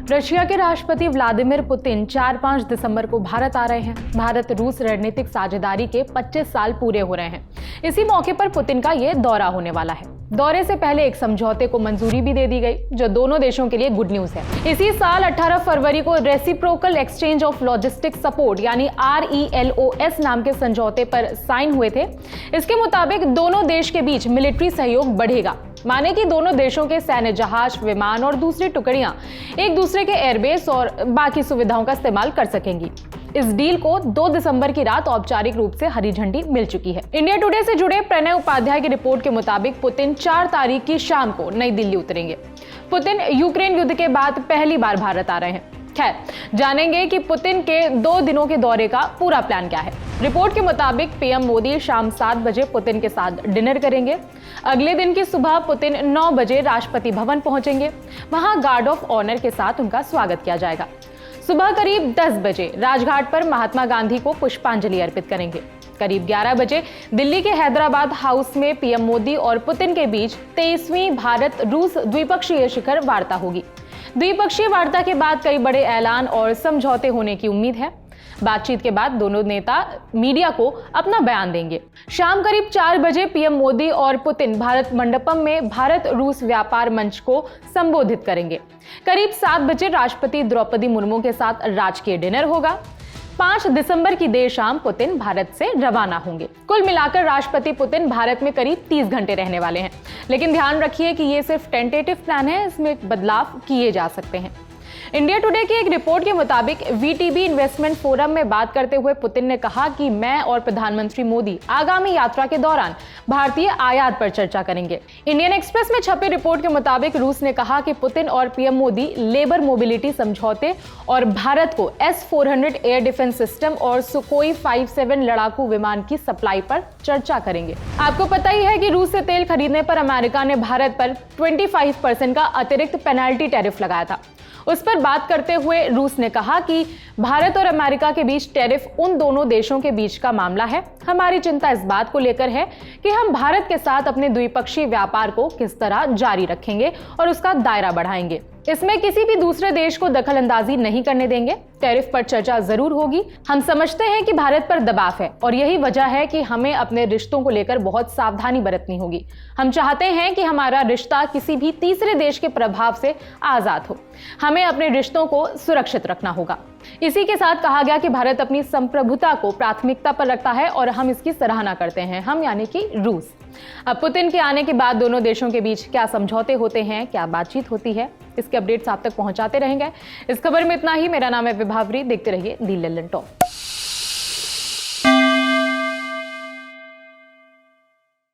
Russia के राष्ट्रपति Vladimir Putin 4-5 दिसंबर को भारत आ रहे हैं। भारत रूस रणनीतिक साझेदारी के 25 साल पूरे हो रहे हैं। इसी मौके पर पुतिन का ये दौरा होने वाला है। दौरे से पहले एक समझौते को मंजूरी भी दे दी गई, जो दोनों देशों के लिए गुड न्यूज है। इसी साल 18 फरवरी को reciprocal exchange of logistic support यानी RELOS नाम के समझौते पर साइन हुए थे। इसके मुताबिक दोनों देश के बीच मिलिट्री सहयोग बढ़ेगा। माने कि दोनों देशों के सैन्य जहाज, विमान और दूसरी टुकड़ियां एक दूसरे के एयरबेस और बाकी सुविधाओं का इस्तेमाल कर सकेंगी। इस डील को 2 दिसंबर की रात औपचारिक रूप से हरी झंडी मिल चुकी है। इंडिया टुडे से जुड़े प्रणय उपाध्याय की रिपोर्ट के मुताबिक पुतिन 4 तारीख की शाम को नई दिल्ली उतरेंगे। पुतिन यूक्रेन युद्ध के बाद पहली बार भारत आ रहे हैं। खैर, जानेंगे कि पुतिन के 2 दिनों के दौरे का पूरा प्लान क्या है। रिपोर्ट के मुताबिक पीएम मोदी शाम 7 बजे पुतिन के साथ डिनर करेंगे। अगले दिन की सुबह पुतिन 9 बजे राष्ट्रपति भवन पहुंचेंगे। वहां गार्ड ऑफ ऑनर के साथ उनका स्वागत किया जाएगा। सुबह करीब 10 बजे राजघाट पर महात्मा गांधी को पुष्पांजलि अर्पित करेंगे। करीब 11 बजे दिल्ली के हैदराबाद हाउस में पीएम मोदी और पुतिन के बीच 23वीं भारत रूस द्विपक्षीय शिखर वार्ता होगी। द्विपक्षीय वार्ता के बाद कई बड़े ऐलान और समझौते होने की उम्मीद है। बातचीत के बाद दोनों नेता मीडिया को अपना बयान देंगे। शाम करीब 4 बजे पीएम मोदी और पुतिन भारत मंडपम में भारत रूस व्यापार मंच को संबोधित करेंगे। करीब 7 बजे राष्ट्रपति द्रौपदी मुर्मू के साथ राजकीय डिनर होगा। 5 दिसंबर की देर शाम पुतिन भारत से रवाना होंगे। कुल मिलाकर राष्ट्रपति पुतिन भारत में करीब 30 घंटे रहने वाले हैं। लेकिन ध्यान रखिए कि ये सिर्फ टेंटेटिव प्लान है, इसमें बदलाव किए जा सकते हैं। इंडिया टुडे की एक रिपोर्ट के मुताबिक VTB इन्वेस्टमेंट फोरम में बात करते हुए पुतिन ने कहा कि मैं और प्रधानमंत्री मोदी आगामी यात्रा के दौरान भारतीय आयात पर चर्चा करेंगे। इंडियन एक्सप्रेस में छपी रिपोर्ट के मुताबिक रूस ने कहा कि पुतिन और पीएम मोदी लेबर मोबिलिटी समझौते और भारत को S-400 एयर डिफेंस सिस्टम और सुकोई 57 लड़ाकू विमान की सप्लाई पर चर्चा करेंगे। आपको पता ही है कि रूस से तेल खरीदने पर अमेरिका ने भारत पर 25% का अतिरिक्त पेनाल्टी टैरिफ लगाया था। उस पर बात करते हुए रूस ने कहा कि भारत और अमेरिका के बीच टैरिफ उन दोनों देशों के बीच का मामला है। हमारी चिंता इस बात को लेकर है कि हम भारत के साथ अपने द्विपक्षीय व्यापार को किस तरह जारी रखेंगे और उसका दायरा बढ़ाएंगे। इसमें किसी भी दूसरे देश को दखल अंदाजी नहीं करने देंगे। टैरिफ पर चर्चा जरूर होगी। हम समझते हैं कि भारत पर दबाव है और यही वजह है कि हमें अपने रिश्तों को लेकर बहुत सावधानी बरतनी होगी। हम चाहते हैं कि हमारा रिश्ता किसी भी तीसरे देश के प्रभाव से आजाद हो। हमें अपने रिश्तों को सुरक्षित रखना होगा। इसी के साथ कहा गया कि भारत अपनी संप्रभुता को प्राथमिकता पर रखता है और हम इसकी सराहना करते हैं। हम यानी कि रूस। अब पुतिन के आने के बाद दोनों देशों के बीच क्या समझौते होते हैं, क्या बातचीत होती है, इसके अपडेट्स आप तक पहुंचाते रहेंगे। इस खबर में इतना ही। मेरा नाम है विभावरी। देखते रहिए दी लल्लन टॉप।